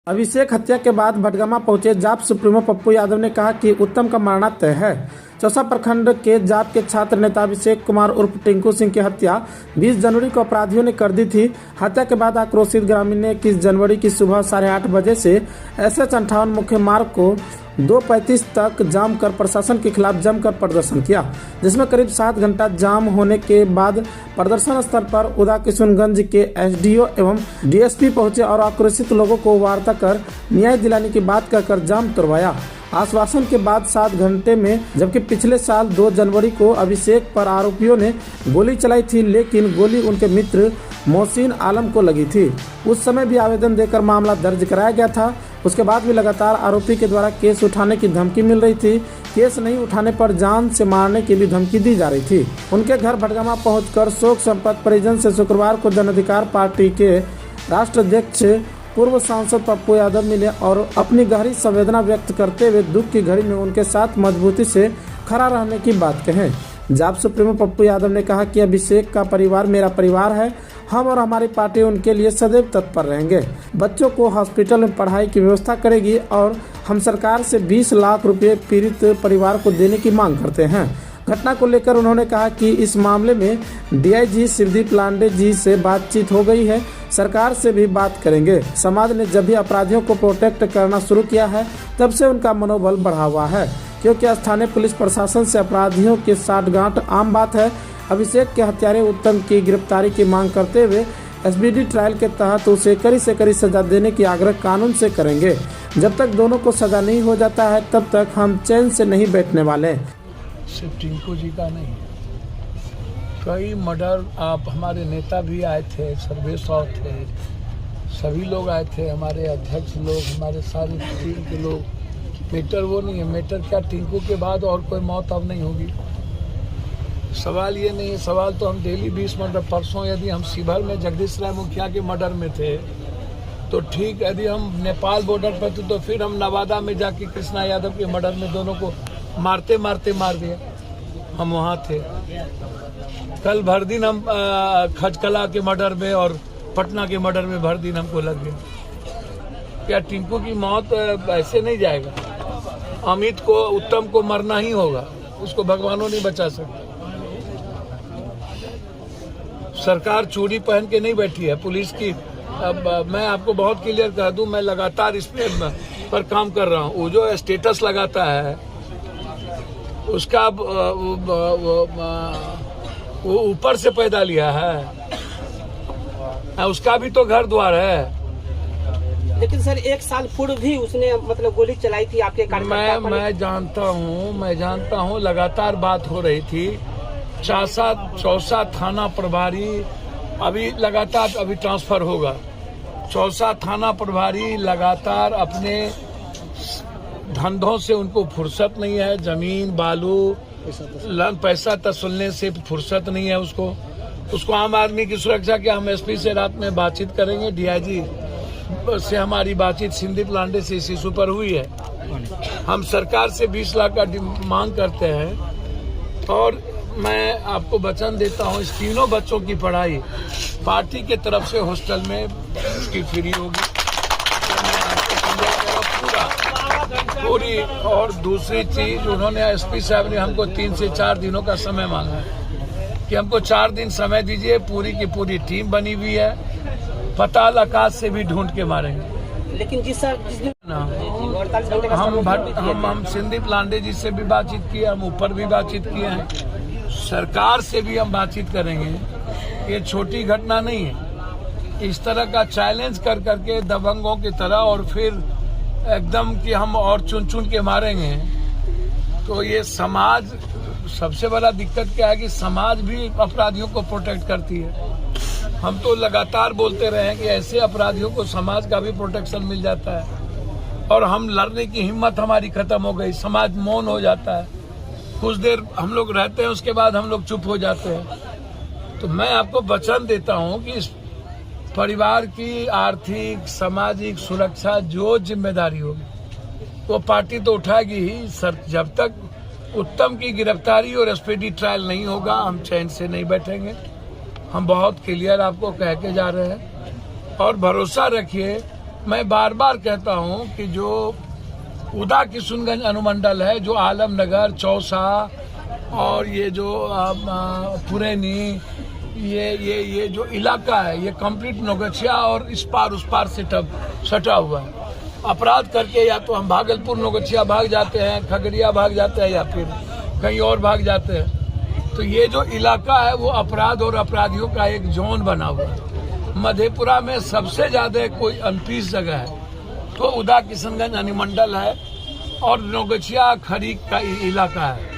अभिषेक हत्या के बाद भटगामा पहुंचे जाप सुप्रीमो पप्पू यादव ने कहा कि उत्तम का मरना तय है। चौसा प्रखंड के जाप के छात्र नेता अभिषेक कुमार उर्फ टिंकू सिंह की हत्या 20 जनवरी को अपराधियों ने कर दी थी। हत्या के बाद आक्रोशित ग्रामीण ने 21 जनवरी की सुबह 8:30 बजे से SH58 मुख्य मार्ग को 2:35 तक जाम कर प्रशासन के खिलाफ जमकर प्रदर्शन किया, जिसमें करीब 7 घंटा जाम होने के बाद प्रदर्शन स्थल पर उदा किशुनगंज के SDO एवं DSP पहुंचे और आक्रोशित लोगों को वार्ता कर न्याय दिलाने की बात कहकर जाम तोड़वाया। आश्वासन के बाद 7 घंटे में, जबकि पिछले साल 2 जनवरी को अभिषेक पर आरोपियों ने गोली चलाई थी, लेकिन गोली उनके मित्र मोहसिन आलम को लगी थी। उस समय भी आवेदन देकर मामला दर्ज कराया गया था। उसके बाद भी लगातार आरोपी के द्वारा केस उठाने की धमकी मिल रही थी। केस नहीं उठाने पर जान से मारने की भी धमकी दी जा रही थी। उनके घर भटगामा पहुंचकर शोक संतप्त परिजन से शुक्रवार को जन अधिकार पार्टी के राष्ट्रीय अध्यक्ष पूर्व सांसद पप्पू यादव मिले और अपनी गहरी संवेदना व्यक्त करते हुए दुख की घड़ी में उनके साथ मजबूती से खड़ा रहने की बात कहें। जाप सुप्रीमो पप्पू यादव ने कहा कि अभिषेक का परिवार मेरा परिवार है। हम और हमारी पार्टी उनके लिए सदैव तत्पर रहेंगे। बच्चों को हॉस्पिटल में पढ़ाई की व्यवस्था करेगी और हम सरकार से 20 लाख रुपए पीड़ित परिवार को देने की मांग करते हैं। घटना को लेकर उन्होंने कहा कि इस मामले में DIG शिवदीप लांडे जी से बातचीत हो गई है, सरकार से भी बात करेंगे। समाज ने जब भी अपराधियों को प्रोटेक्ट करना शुरू किया है, तब से उनका मनोबल बढ़ा हुआ है, क्योंकि स्थानीय पुलिस प्रशासन से अपराधियों के साठगांठ आम बात है। अभिषेक के हत्यारे उत्तम की गिरफ्तारी की मांग करते हुए SBD ट्रायल के तहत उसे कड़ी से कड़ी सजा देने की आग्रह कानून से करेंगे। जब तक दोनों को सजा नहीं हो जाता है, तब तक हम चैन से नहीं बैठने वाले। सिर्फ टिंकू जी का नहीं, कई मर्डर, आप हमारे नेता भी आए थे, सर्वेश साहब थे, सभी लोग आए थे, हमारे अध्यक्ष लोग, हमारे सारे टीम के लोग। मैटर वो नहीं है, मैटर क्या टिंकू के बाद और कोई मौत अब नहीं होगी। सवाल ये नहीं है, सवाल तो हम डेली 20 मर्डर, परसों यदि हम शिवहर में जगदीश राय मुखिया के मर्डर में थे तो ठीक, यदि हम नेपाल बॉर्डर पर थे तो फिर हम नवादा में जाके कृष्णा यादव के मर्डर में दोनों को मारते मारते मार दिया, हम वहाँ थे। कल भर दिन हम खजकला के मर्डर में और पटना के मर्डर में भर दिन हमको लग गया। क्या टिंकू की मौत ऐसे नहीं जाएगा? अमित को, उत्तम को मरना ही होगा, उसको भगवानों नहीं बचा सकता। सरकार चूड़ी पहन के नहीं बैठी है पुलिस की। अब मैं आपको बहुत क्लियर कर दूं, मैं लगातार इस पर काम कर रहा हूं। वो जो स्टेटस लगाता है उसका वो ऊपर से पैदा लिया है, उसका भी तो घर द्वार है। लेकिन सर 1 साल पूर्व भी उसने मतलब गोली चलाई थी आपके कार्यकर्ता। मैं जानता हूँ, लगातार बात हो रही थी। चौसा थाना प्रभारी अभी लगातार अभी ट्रांसफर होगा। चौसा थाना प्रभारी लगातार अपने धंधों से उनको फुर्सत नहीं है, जमीन बालू पैसा तसुलने से फुर्सत नहीं है उसको आम आदमी की सुरक्षा के हम SP से रात में बातचीत करेंगे। DIG से हमारी बातचीत शिवदीप लांडे से इस इशू पर हुई है। हम सरकार से 20 लाख का मांग करते हैं और मैं आपको वचन देता हूँ, इस तीनों बच्चों की पढ़ाई पार्टी के तरफ से हॉस्टल में उसकी फ्री होगी। पूरी। और दूसरी चीज, उन्होंने SP साहब ने हमको 3 से 4 दिनों का समय मांगा है कि हमको 4 दिन समय दीजिए। पूरी की पूरी टीम बनी हुई है, पताल आकाश से भी ढूंढ के मारेंगे। लेकिन जिस हम शिवदीप लांडे जी से भी बातचीत की, हम ऊपर भी बातचीत किए हैं, सरकार से भी हम बातचीत करेंगे। ये छोटी घटना नहीं है। इस तरह का चैलेंज कर करके दबंगों की तरह और फिर एकदम कि हम और चुन चुन के मारेंगे, तो ये समाज, सबसे बड़ा दिक्कत क्या है कि समाज भी अपराधियों को प्रोटेक्ट करती है। हम तो लगातार बोलते रहे हैं कि ऐसे अपराधियों को समाज का भी प्रोटेक्शन मिल जाता है और हम लड़ने की हिम्मत हमारी खत्म हो गई। समाज मौन हो जाता है, कुछ देर हम लोग रहते हैं, उसके बाद हम लोग चुप हो जाते हैं। तो मैं आपको वचन देता हूं कि इस परिवार की आर्थिक सामाजिक सुरक्षा जो जिम्मेदारी होगी वो पार्टी तो उठाएगी ही। सर, जब तक उत्तम की गिरफ्तारी और SPD ट्रायल नहीं होगा, हम चैन से नहीं बैठेंगे। हम बहुत क्लियर आपको कह के जा रहे हैं और भरोसा रखिए मैं बार बार कहता हूं कि जो उदा किशुनगंज अनुमंडल है, जो आलमनगर, चौसा और ये जो पुरैनी, ये जो इलाका है, ये कंप्लीट नौगछिया और इस पार उस पार से सटा हुआ है। अपराध करके या तो हम भागलपुर नौगछिया भाग जाते हैं, खगड़िया भाग जाते हैं, या फिर कहीं और भाग जाते हैं। तो ये जो इलाका है वो अपराध और अपराधियों का एक जोन बना हुआ है। मधेपुरा में सबसे ज्यादा कोई अनपीस जगह है तो उदा किशनगंज अनुमंडल है और नौगछिया खरीक का इलाका है।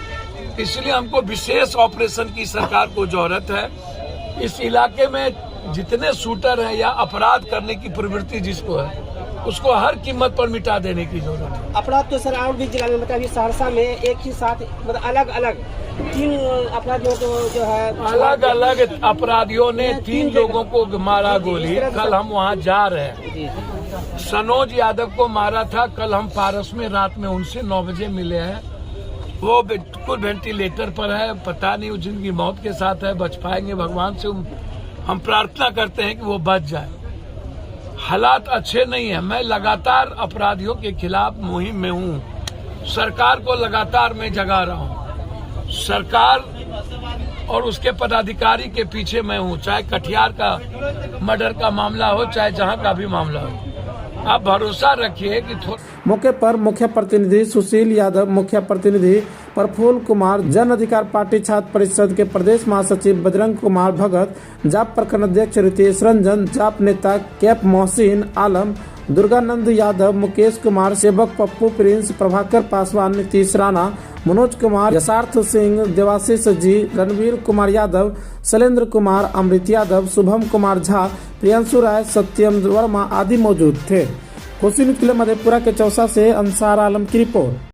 इसलिए हमको विशेष ऑपरेशन की सरकार को जरूरत है। इस इलाके में जितने शूटर हैं या अपराध करने की प्रवृत्ति जिसको है, उसको हर कीमत पर मिटा देने की जरूरत है। अपराध तो सर और भी जिला में, मतलब सहरसा में एक ही साथ मतलब अलग अलग 3 अपराधियों को जो है, अलग अलग अपराधियों ने 3 लोगों को मारा गोली। कल हम वहाँ जा रहे हैं, सनोज यादव को मारा था। कल हम पारस में रात में उनसे 9 बजे मिले हैं। वो बिल्कुल वेंटिलेटर पर है, पता नहीं जिनकी मौत के साथ है, बच पाएंगे भगवान से हम प्रार्थना करते हैं कि वो बच जाए। हालात अच्छे नहीं है। मैं लगातार अपराधियों के खिलाफ मुहिम में हूँ। सरकार को लगातार मैं जगा रहा हूँ। सरकार और उसके पदाधिकारी के पीछे मैं हूँ, चाहे कटिहार का मर्डर का मामला हो, चाहे जहाँ का भी मामला हो। आप भरोसा रखिए कि मौके पर मुख्य प्रतिनिधि सुशील यादव, मुख्य प्रतिनिधि प्रफुल्ल कुमार, जन अधिकार पार्टी छात्र परिषद के प्रदेश महासचिव बजरंग कुमार भगत, जाप प्रखंड अध्यक्ष रितेश रंजन, जाप नेता कैप मोहसिन आलम, दुर्गानंद यादव, मुकेश कुमार, सेवक पप्पू प्रिंस, प्रभाकर पासवान, नीतीश राणा, मनोज कुमार, यशार्थ सिंह, देवाशीष जी, रणवीर कुमार यादव, शैलेंद्र कुमार, अमृत यादव, शुभम कुमार झा, प्रियंशु राय, सत्यम वर्मा आदि मौजूद थे। खुशी निकले मधेपुरा के चौसा से अंसार आलम की रिपोर्ट।